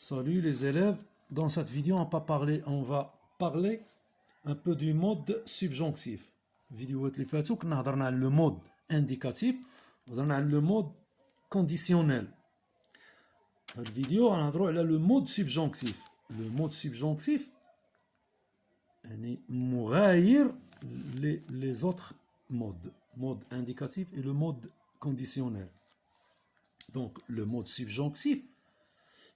Salut les élèves, dans cette vidéo on va parler un peu du mode subjonctif. Vidéo اللي فاتوا كنا هضرنا على le mode indicatif وهضرنا على le mode conditionnel. Cette vidéo غنهضروا على le mode subjonctif. Le mode subjonctif يعني مغاير les autres modes, mode indicatif et le mode conditionnel. Donc le mode subjonctif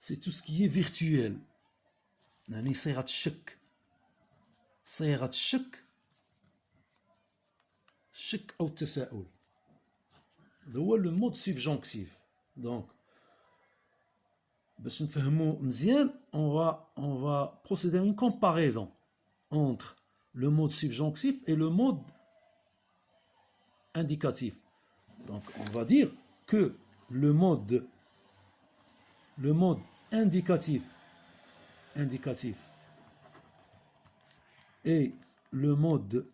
c'est tout ce qui est virtuel. يعني صيغة الشك الشك أو التساؤل. هذا هو le mode subjonctif. Donc باش نفهمو مزيان on va procéder à une comparaison entre le mode subjonctif et le mode indicatif. Donc on va dire que le mode indicatif et le mode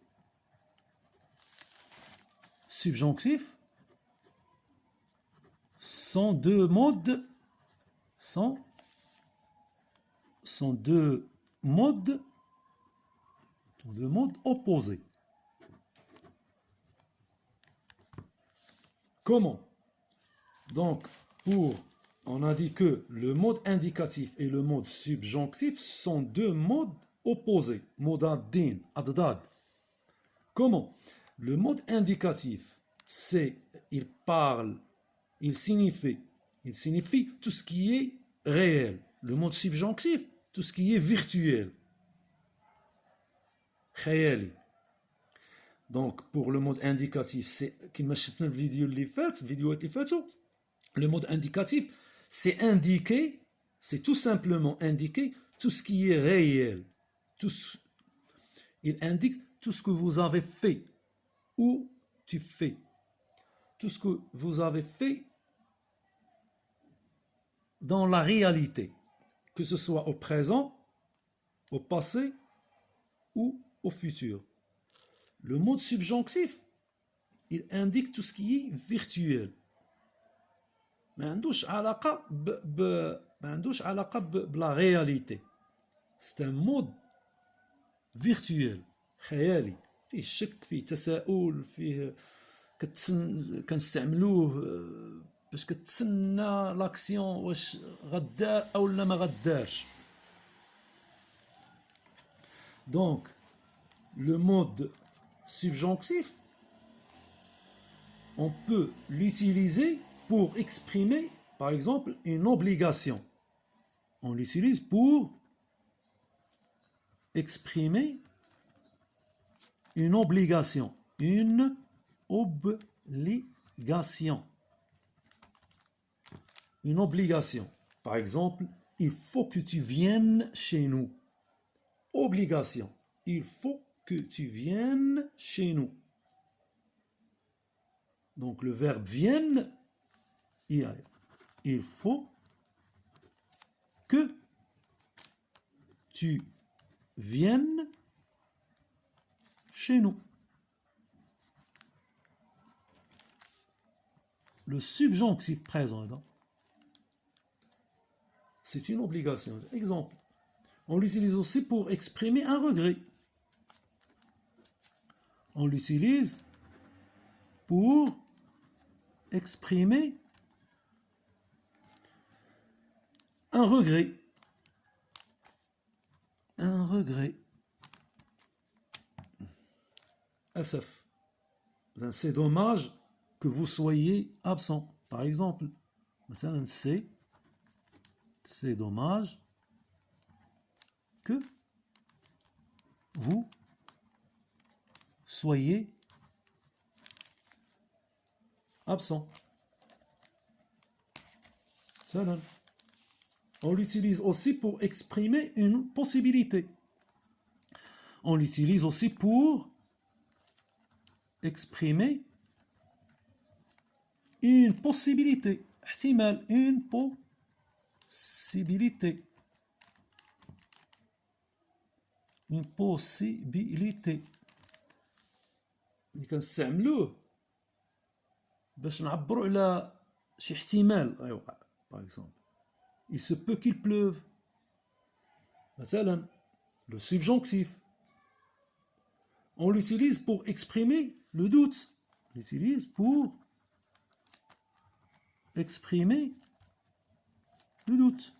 subjonctif sont deux modes opposés. Comment? Donc, on a dit que le mode indicatif et le mode subjonctif sont deux modes opposés. Modadin, adad. Comment? Le mode indicatif, il signifie tout ce qui est réel. Le mode subjonctif, tout ce qui est virtuel. Khayali. Donc, pour le mode indicatif, c'est comme je l'ai dit dans la vidéo اللي فاتوا, le mode indicatif, c'est indiquer, c'est tout simplement indiquer tout ce qui est réel. Il indique tout ce que vous avez fait ou tu fais. Tout ce que vous avez fait dans la réalité, que ce soit au présent, au passé ou au futur. Le mode subjonctif, il indique tout ce qui est virtuel. ما عندوش علاقة بلا réalité. C'est un mode virtuel, خيالي. فيه شك، فيه تساؤل، فيه كنستعملوه باش كتسنى لاكسيون واش غدار او لا ما غدارش. Donc le mode subjonctif, on peut l'utiliser pour exprimer, par exemple, une obligation. On l'utilise pour exprimer une obligation. Une obligation. Une obligation. Par exemple, il faut que tu viennes chez nous. Obligation. Il faut que tu viennes chez nous. Donc le verbe vienne, il faut que tu viennes chez nous. Le subjonctif présent, c'est une obligation. Exemple, on l'utilise aussi pour exprimer un regret. On l'utilise pour exprimer un regret. Un regret. Asaf. C'est dommage que vous soyez absent. Par exemple, c'est dommage que vous soyez absent. Ça donne. On l'utilise aussi pour exprimer une possibilité. On l'utilise aussi pour exprimer une possibilité. Une possibilité. Une possibilité. كنستعملوه باش نعبروا على شي احتمال غيوقع. Par exemple. il se peut qu'il pleuve. مثلا, le subjonctif. On l'utilise pour exprimer le doute. On l'utilise pour exprimer le doute.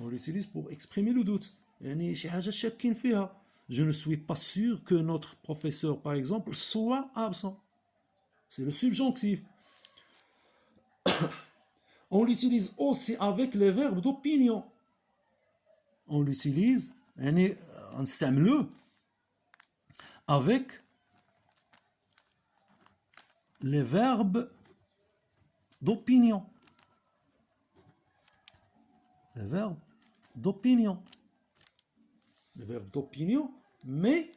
On l'utilise pour exprimer le doute. يعني شي حاجة شاكين فيها. Je ne suis pas sûr que notre professeur, par exemple, soit absent. C'est le subjonctif. On l'utilise aussi avec les verbes d'opinion. On l'utilise, يعني نستعملوه avec les verbes d'opinion. Les verbes d'opinion. Les verbes d'opinion, mais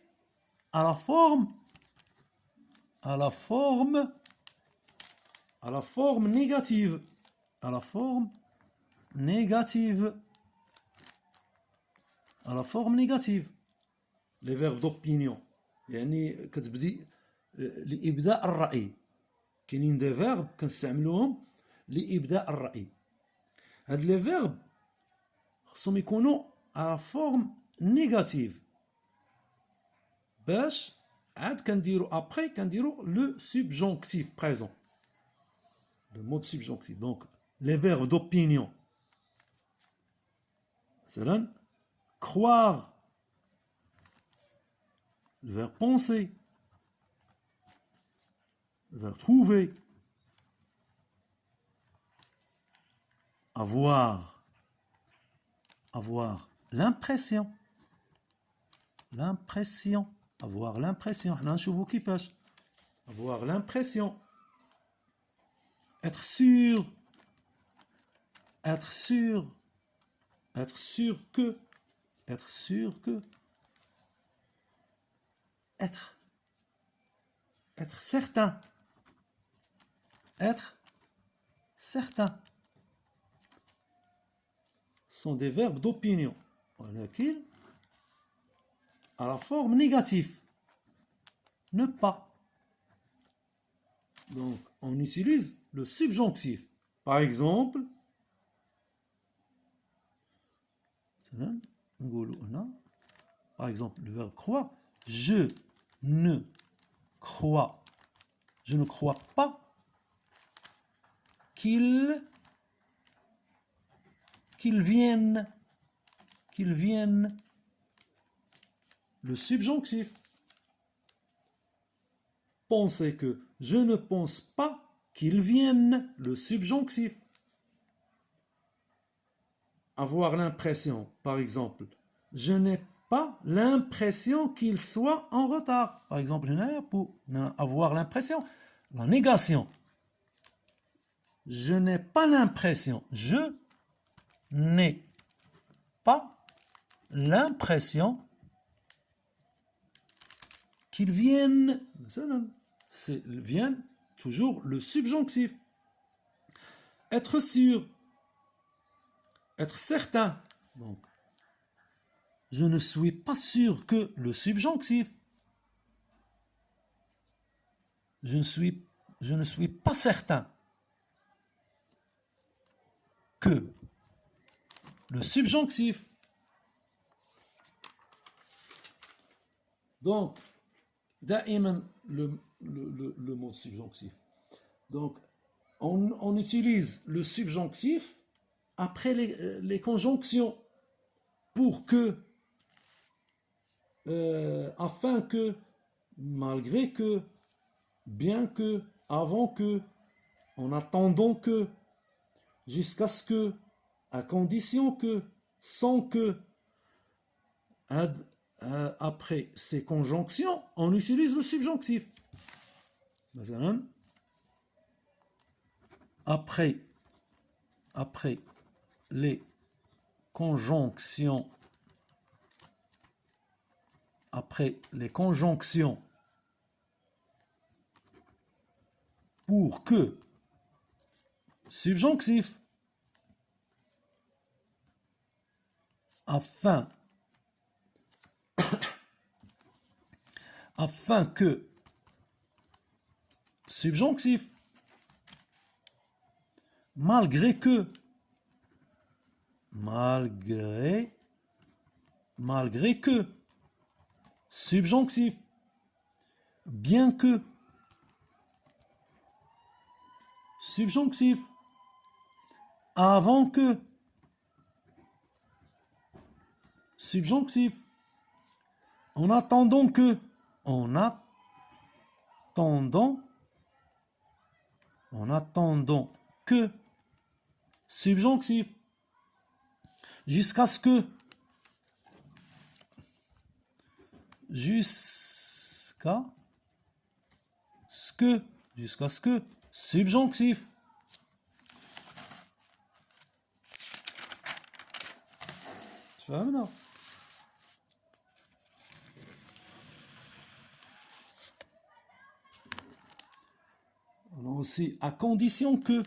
à la forme négative. À la forme négative. À la forme négative. Les verbes d'opinion. يعني كتبدي لإبداء الرأي. كاينين des verbes كنستعملوهم لإبداء الرأي. هاد les verbes خصهم يكونوا à la forme négative. باش عاد كنديرو après كنديرو le subjonctif présent. Le mode subjonctif. Donc les verbes d'opinion. مثلا croire, le verbe penser, le verbe trouver, avoir l'impression, avoir l'impression, حنا نشوفو كيفاش. Avoir l'impression, être sûr que, être certain, sont des verbes d'opinion, ولكن à la forme négative, ne pas. Donc on utilise le subjonctif. Par exemple, par exemple, le verbe croire, je ne crois pas qu'ils viennent. Le subjonctif. Pensez que, je ne pense pas qu'ils viennent. Le subjonctif. Avoir l'impression, par exemple, je n'ai pas l'impression qu'il soit en retard. Par exemple, pour avoir l'impression, la négation. Je n'ai pas l'impression. Je n'ai pas l'impression qu'ils viennent. Viennent toujours le subjonctif. Être sûr. Être certain. Donc, je ne suis pas sûr que le subjonctif. Je ne suis pas certain que le subjonctif. Donc, دائما le mot subjonctif. Donc, on utilise le subjonctif après les conjonctions pour que, afin que, malgré que, bien que, avant que, en attendant que, jusqu'à ce que, à condition que, sans que. Après ces conjonctions, on utilise le subjonctif. Après les conjonctions, pour que, subjonctif, afin que, subjonctif, malgré que, malgré que, subjonctif, bien que, subjonctif, avant que, subjonctif, en attendant que, en attendant que, subjonctif, jusqu'à ce que, jusqu'à ce que, subjonctif. تفهمنا؟ On a aussi à condition que.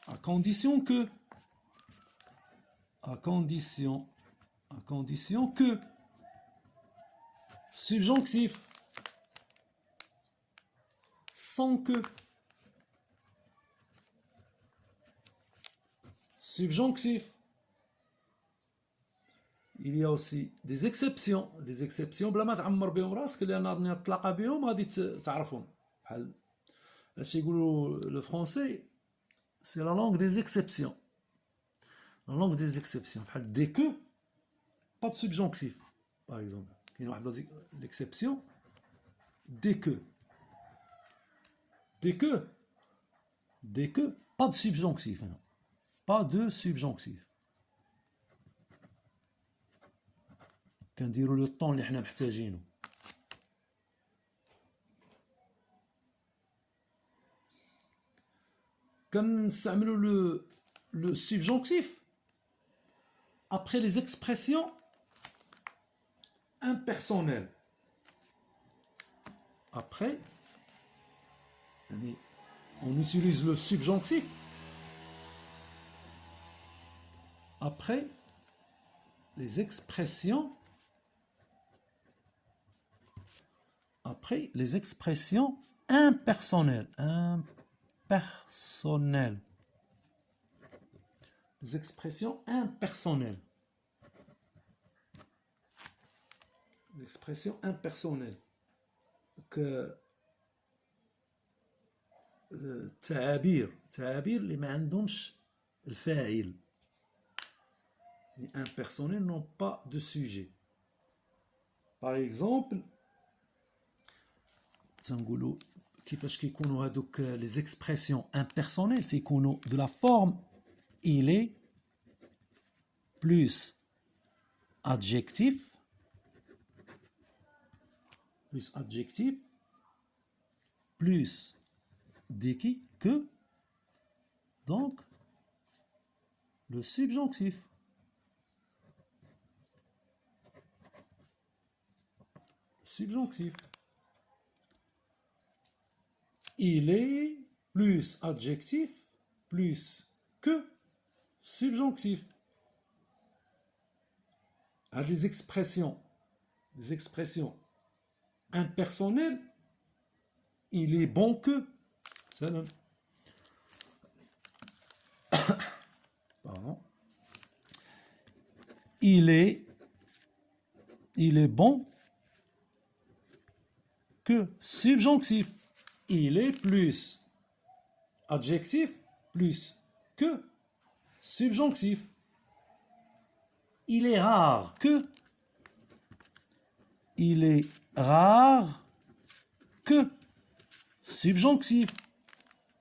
À condition que. À condition que. Subjonctif. Sans que. Subjonctif. Il y a aussi des exceptions بلا ما تعمر بهم راسك لان ملي تتلاقى بهم غادي تعرفهم بحال اش يقولوا لو فرونسي سي لا لونغ دي اكسبسيون لا لونغ دي اكسبسيون بحال دي كو با دو سبجونكتيف باغ اكزومبل كاين واحد ليكسبسيون دي كو pas de subjonctif non. Pas de subjonctif. كنديروا لو طون اللي حنا محتاجينه. كنستعملوا le subjonctif après les expressions impersonnelles. Après, on utilise le subjonctif après les expressions impersonnelles. Les expressions impersonnelles. Les expressions impersonnelles. Donc, تعابير اللي ما عندهمش الفاعل. Les impersonnels n'ont pas de sujet. Par exemple, تنقولوا كيفاش كيكونوا هذوك les expressions impersonnelles تيكونوا de la forme il est plus adjectif plus diki que donc le subjonctif. Subjonctif. Il est plus adjectif plus que subjonctif. À des expressions impersonnelles, il est bon que. Pardon. Il est bon que subjonctif. Il est plus adjectif plus que subjonctif. Il est rare que. Il est rare que subjonctif.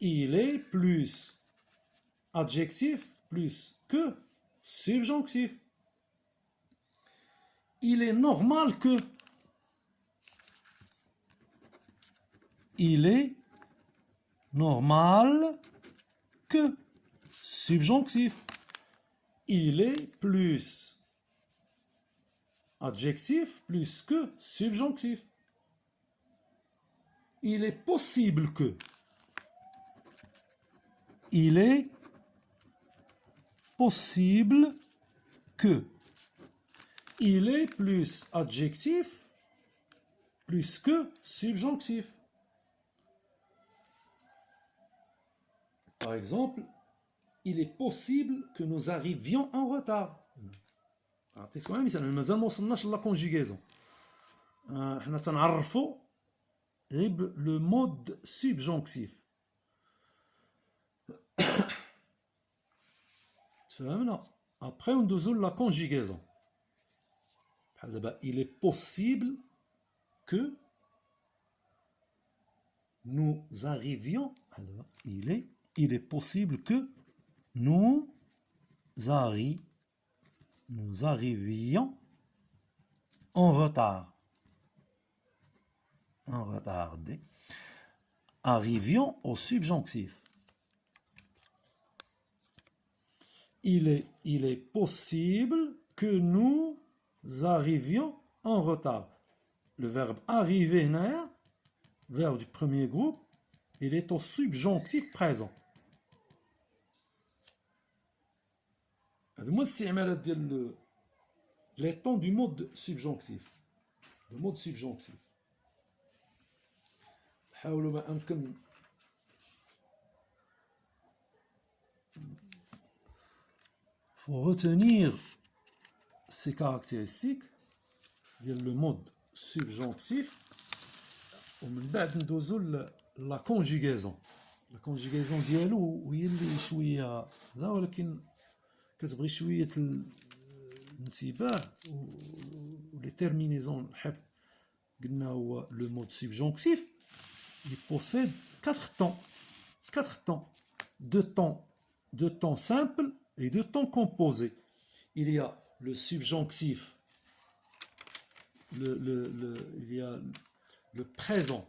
Il est plus adjectif plus que subjonctif. Il est normal que. Il est normal que subjonctif. Il est plus adjectif plus que subjonctif. Il est possible que. Il est possible que il est plus adjectif plus que subjonctif. Par exemple, il est possible que nous arrivions en retard. عطيتكم مثال مازال ما وصلناش لا كونجيغيزون حنا تنعرفوا غير لو مود سوبجونكتيف تفهمنا ابري ندوزو لا كونجيغيزون بحال دابا il est possible que nous arrivions il est possible que nous arrivions en retard. En retardé. Arrivions au subjonctif. Il est possible que nous arrivions en retard. Le verbe arriver, verbe du premier groupe, il est au subjonctif présent. Moi, c'est les temps du mode subjonctif. Le mode subjonctif. Il faut retenir ces caractéristiques. Le mode subjonctif. ومن بعد ندوزو la conjugaison. La conjugaison ديالو هي اللي شويه لا ولكن كتبغي شويه الانتباه ولي تيرمينيزون الحفظ. قلنا هو لو مود سوبجونكتيف il possède 4 temps. 4 temps. 2 temps simples et 2 temps composés. Il y a le subjonctif, il y a le présent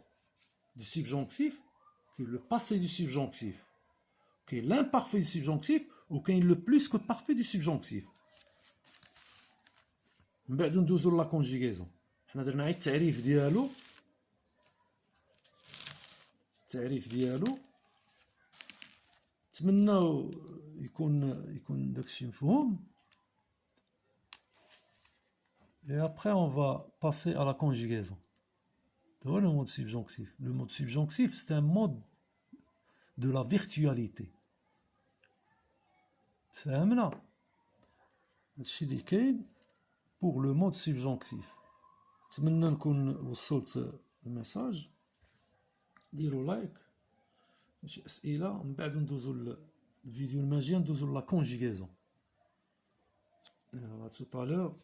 du subjonctif, qui est le passé du subjonctif, qui est l'imparfait du subjonctif, ou qui est le plus que parfait du subjonctif. من بعد ندوزو لا كونجيغيزون. حنا درنا غير التعريف ديالو نتمنى يكون داكشي مفهوم. Et après on va passer à la conjugaison. Le mode subjonctif. Le mode subjonctif, c'est un mode de la virtualité. فهمنا هادشي اللي كاين pour le mode subjonctif. نتمنى نكون وصلت الميساج. ديروا لايك شي اسئله من بعد ندوزو الفيديو الماجي ندوزو لا كونجيغيزون. À tout à l'heure.